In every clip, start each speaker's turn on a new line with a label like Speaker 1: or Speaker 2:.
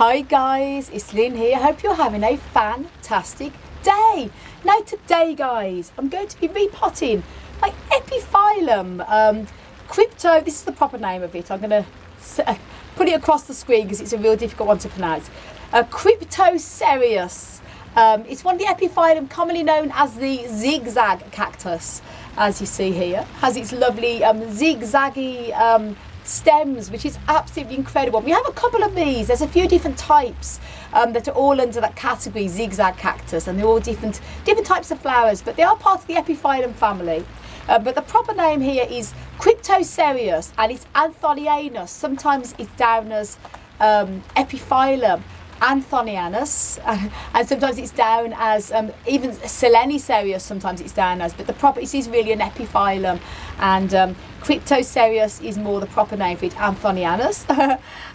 Speaker 1: Hi guys, it's Lynn here. Hope you're having a fantastic day. Now today guys, I'm going to be repotting my Epiphyllum crypto. This is the proper name of it. I'm going to put it across the screen because it's a real difficult one to pronounce. Cryptocereus. It's one of the Epiphyllum commonly known as the zigzag cactus, as you see here. Has its lovely zigzaggy stems, which is absolutely incredible. We have a couple of these. There's a few different types that are all under that category, zigzag cactus, and they're all different types of flowers, but they are part of the Epiphyllum family. But the proper name here is cryptocereus, and it's anthonyanus. Sometimes it's down as Epiphyllum anthonyanus, and sometimes it's down as even Selenicereus. Sometimes it's down as, but the proper, it is really an Epiphyllum, and cryptocereus is more the proper name for it, anthonyanus.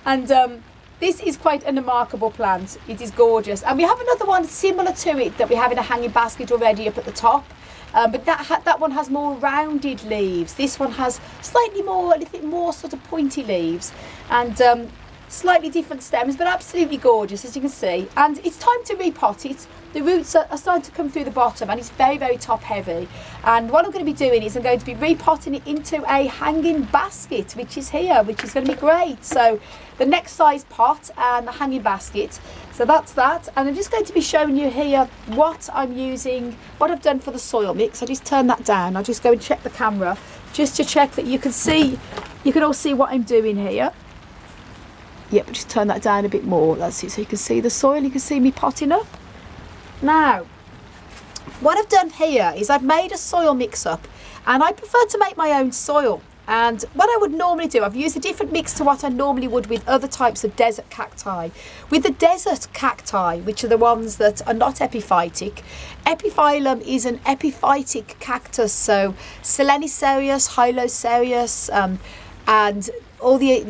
Speaker 1: And this is quite a remarkable plant. It is gorgeous, and we have another one similar to it that we have in a hanging basket already up at the top. But that one has more rounded leaves. This one has slightly more, a little bit more sort of pointy leaves, and slightly different stems, but absolutely gorgeous, as you can see. And it's time to repot it. The roots are starting to come through the bottom, and it's very top heavy. And what I'm going to be doing is I'm going to be repotting it into a hanging basket, which is here, which is going to be great. So the next size pot and the hanging basket. So that's that. And I'm just going to be showing you here what I'm using, what I've done for the soil mix. I'll just turn that down. I'll just go and check the camera just to check that you can see, you can all see what I'm doing here. Yep, just turn that down a bit more. That's it, so you can see the soil, you can see me potting up. Now, what I've done here is I've made a soil mix-up, and I prefer to make my own soil. And what I would normally do, I've used a different mix to what I normally would with other types of desert cacti. With the desert cacti, which are the ones that are not epiphytic, Epiphyllum is an epiphytic cactus, so Selenicereus, Hylocereus, and all the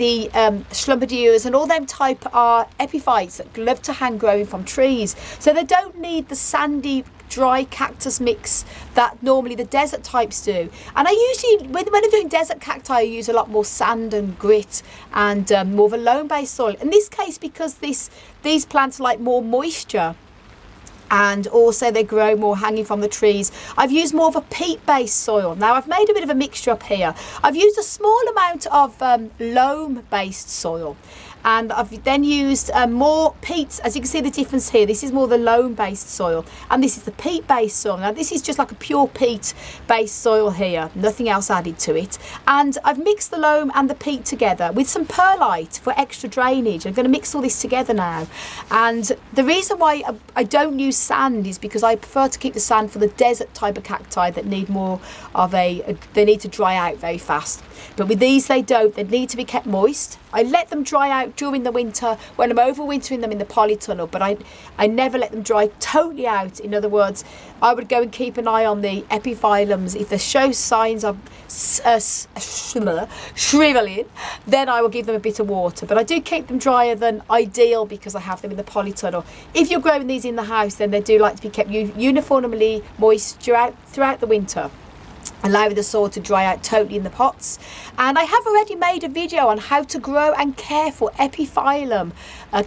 Speaker 1: schlumberdeers and all them type are epiphytes that love to hang growing from trees. So they don't need the sandy, dry cactus mix that normally the desert types do. And I usually, when I'm doing desert cacti, I use a lot more sand and grit and more of a loam-based soil. In this case, because these plants like more moisture, and also they grow more hanging from the trees, I've used more of a peat-based soil. Now I've made a bit of a mixture up here. I've used a small amount of loam-based soil, and I've then used more peat. As you can see the difference here, this is more the loam-based soil, and this is the peat-based soil. Now this is just like a pure peat-based soil here, nothing else added to it. And I've mixed the loam and the peat together with some perlite for extra drainage. I'm going to mix all this together now. And the reason why I don't use sand is because I prefer to keep the sand for the desert type of cacti that need more of they need to dry out very fast. But with these they don't. They need to be kept moist. I let them dry out during the winter when I'm overwintering them in the polytunnel, but I never let them dry totally out. In other words, I would go and keep an eye on the Epiphyllums. If they show signs of shriveling, then I will give them a bit of water. But I do keep them drier than ideal because I have them in the polytunnel. If you're growing these in the house, then they do like to be kept uniformly moist throughout the winter, allowing the soil to dry out totally in the pots. And I have already made a video on how to grow and care for Epiphyllum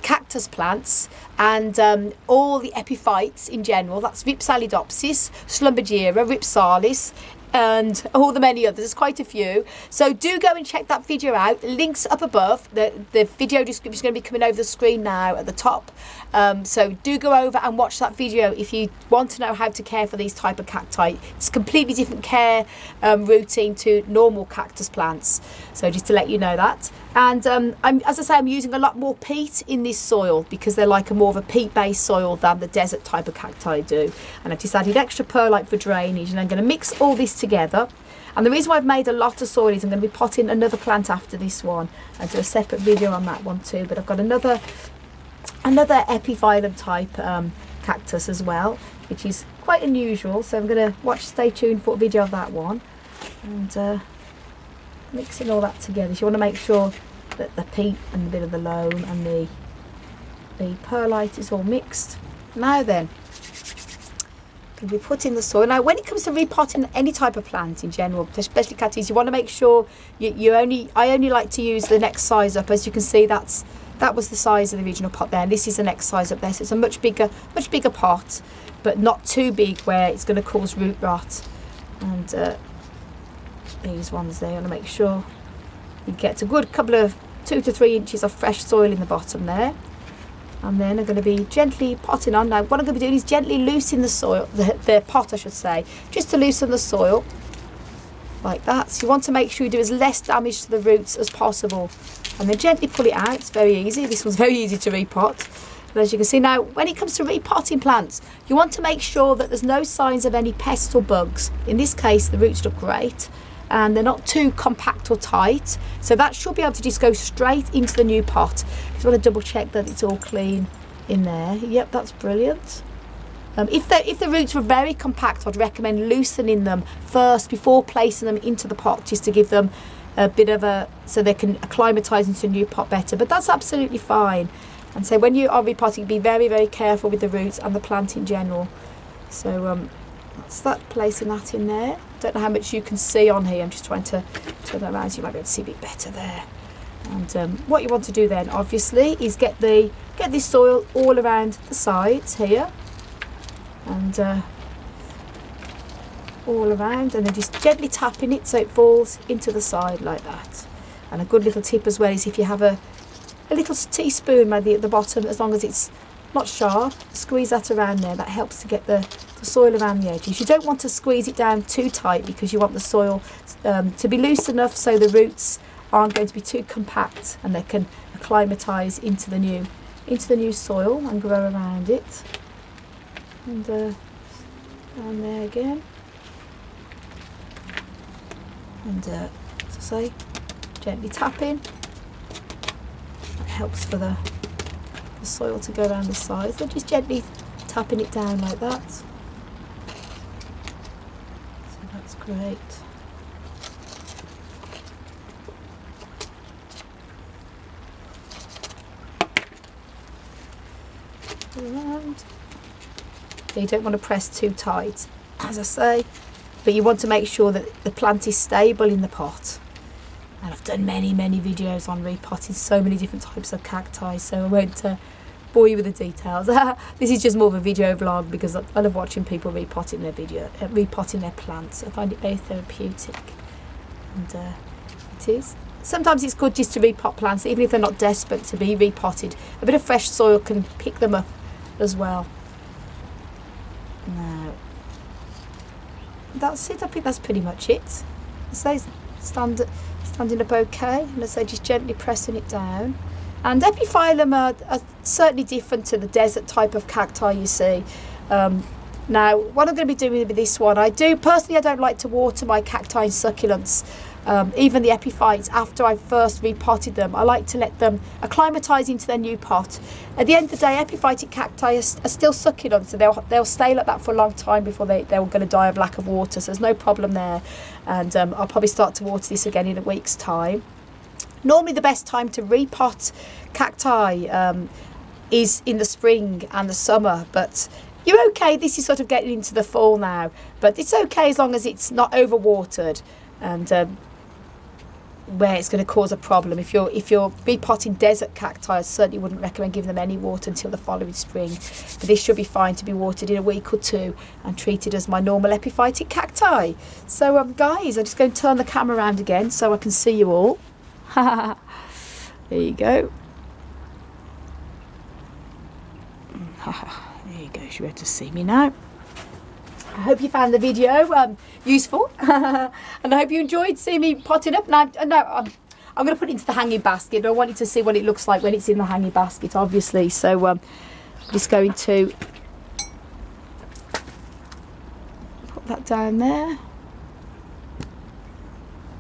Speaker 1: cactus plants and all the epiphytes in general. That's Ripsalidopsis, Schlumbergera, Ripsalis, and all the many others. There's quite a few, so do go and check that video out. Links up above. The video description is going to be coming over the screen now at the top, so do go over and watch that video if you want to know how to care for these type of cacti. It's a completely different care routine to normal cactus plants, so just to let you know that. And as I say, I'm using a lot more peat in this soil because they're like more of a peat-based soil than the desert type of cacti do. And I've just added extra perlite for drainage, and I'm going to mix all this together. And the reason why I've made a lot of soil is I'm going to be potting another plant after this one and do a separate video on that one too. But I've got another Epiphyllum type cactus as well, which is quite unusual. So I'm going to stay tuned for a video of that one. And mixing all that together, so you want to make sure that the peat and a bit of the loam and the perlite is all mixed. Now then, we put in the soil. Now when it comes to repotting any type of plant in general, especially cactus, you want to make sure I only like to use the next size up. As you can see, that's that was the size of the original pot there. This is the next size up there, so it's a much bigger pot, but not too big where it's going to cause root rot. And these ones there, you want to make sure you get a good couple of 2 to 3 inches of fresh soil in the bottom there. And then I'm going to be gently potting on. Now what I'm going to be doing is gently loosening the soil, the pot I should say, just to loosen the soil like that. So you want to make sure you do as less damage to the roots as possible, and then gently pull it out. It's very easy. This one's very easy to repot. And as you can see now, when it comes to repotting plants, you want to make sure that there's no signs of any pests or bugs. In this case, the roots look great and they're not too compact or tight, so that should be able to just go straight into the new pot. Just want to double check that it's all clean in there. Yep, that's brilliant. If the roots were very compact, I'd recommend loosening them first before placing them into the pot, just to give them a bit of so they can acclimatise into the new pot better. But that's absolutely fine. And so when you are repotting, be very, very careful with the roots and the plant in general. So that's that, placing that in there. Don't know how much you can see on here. I'm just trying to turn that around so you might be able to see a bit better there. And what you want to do then, obviously, is get this soil all around the sides here, and all around, and then just gently tapping it so it falls into the side like that. And a good little tip as well is if you have a little teaspoon maybe at the bottom, as long as it's not sharp, squeeze that around there. That helps to get the soil around the edges. You don't want to squeeze it down too tight, because you want the soil to be loose enough so the roots aren't going to be too compact and they can acclimatise into the new soil and grow around it. And down there again. And as I say, gently tapping. It helps for the soil to go around the sides. So just gently tapping it down like that. So that's great. Around. You don't want to press too tight, as I say, but you want to make sure that the plant is stable in the pot. And I've done many videos on repotting so many different types of cacti, so I won't bore you with the details. This is just more of a video vlog, because I love watching people repotting their plants. I find it very therapeutic, and it is. Sometimes it's good just to repot plants, even if they're not desperate to be repotted. A bit of fresh soil can pick them up as well. Now, that's it. I think that's pretty much it. So standing up okay, and as I say, just gently pressing it down. And Epiphyllum are certainly different to the desert type of cacti you see. Now, what I'm going to be doing with this one, I don't like to water my cacti and succulents, even the epiphytes, after I've first repotted them. I like to let them acclimatise into their new pot. At the end of the day, epiphytic cacti are still succulents, so they'll stay like that for a long time before they're going to die of lack of water, so there's no problem there. And I'll probably start to water this again in a week's time. Normally the best time to repot cacti is in the spring and the summer, but you're okay. This is sort of getting into the fall now, but it's okay as long as it's not overwatered and where it's going to cause a problem. If you're repotting desert cacti, I certainly wouldn't recommend giving them any water until the following spring. But this should be fine to be watered in a week or two and treated as my normal epiphytic cacti. So guys, I'm just going to turn the camera around again so I can see you all. There you go. There you go, you're able to see me now. I hope you found the video useful and I hope you enjoyed seeing me potting up. Now, I'm going to put it into the hanging basket. I want you to see what it looks like when it's in the hanging basket, obviously. So I'm just going to put that down there.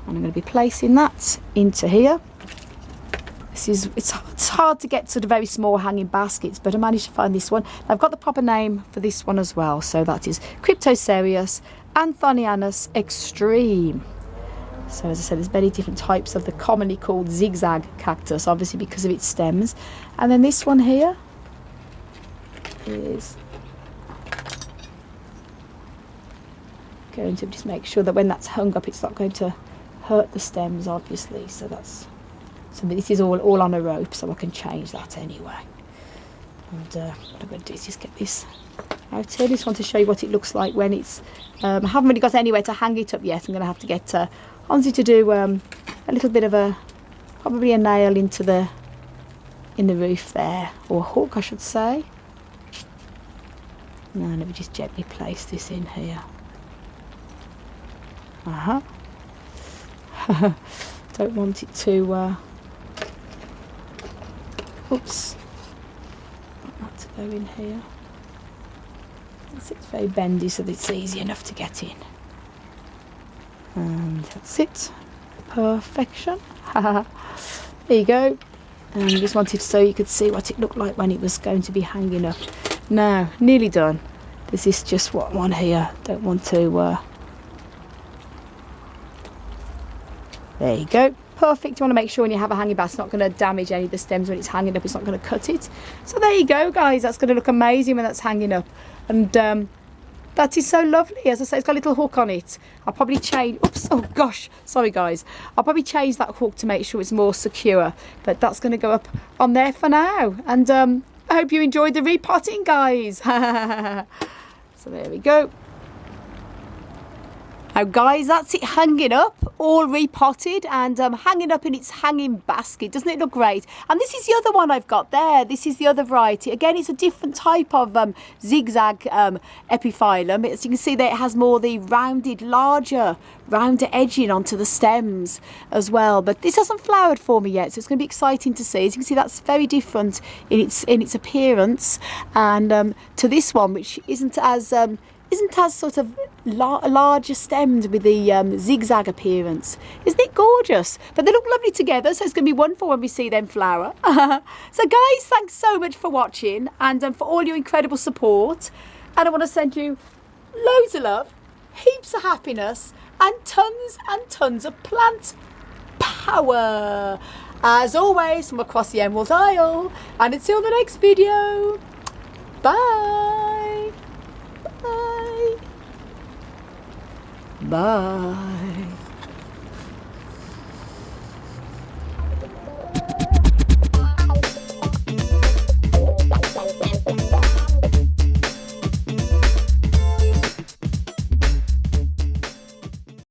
Speaker 1: And I'm going to be placing that into here. It's hard to get sort of very small hanging baskets, but I managed to find this one. I've got the proper name for this one as well, so that is Cryptocereus anthonyanus extreme. So as I said, there's many different types of the commonly called zigzag cactus, obviously because of its stems. And then this one here is going to just make sure that when that's hung up, it's not going to hurt the stems, obviously. So that's So this is all on a rope, so I can change that anyway. And what I'm going to do is just get this out here. I just want to show you what it looks like when it's... I haven't really got anywhere to hang it up yet. I'm going to have to get Honzi to do a little bit of probably a nail in the roof there, or a hook I should say. Now let me just gently place this in here. Don't want it to oops, want that to go in here. It's very bendy, so that it's easy enough to get in. And that's it. Perfection. There you go. And I just wanted so you could see what it looked like when it was going to be hanging up. Now, nearly done. This is just one here. Don't want to... There you go. Perfect. You want to make sure when you have a hanging basket, it's not going to damage any of the stems when it's hanging up. It's not going to cut it. So there you go, guys. That's going to look amazing when that's hanging up. And that is so lovely. As I say, it's got a little hook on it. I'll probably change... Oops. Oh, gosh. Sorry, guys. I'll probably change that hook to make sure it's more secure. But that's going to go up on there for now. And I hope you enjoyed the repotting, guys. So there we go. Now guys, that's it hanging up, all repotted and hanging up in its hanging basket. Doesn't it look great? And this is the other one I've got there. This is the other variety. Again, it's a different type of zigzag epiphyllum. As you can see there, it has more the rounded, rounder edging onto the stems as well. But this hasn't flowered for me yet, so it's going to be exciting to see. As you can see, that's very different in its appearance and to this one, which isn't as sort of larger stemmed with the zigzag appearance. Isn't it gorgeous? But they look lovely together, so it's going to be wonderful when we see them flower. So guys, thanks so much for watching and for all your incredible support. And I want to send you loads of love, heaps of happiness and tons of plant power. As always, from across the Emerald Isle. And until the next video, bye. Bye.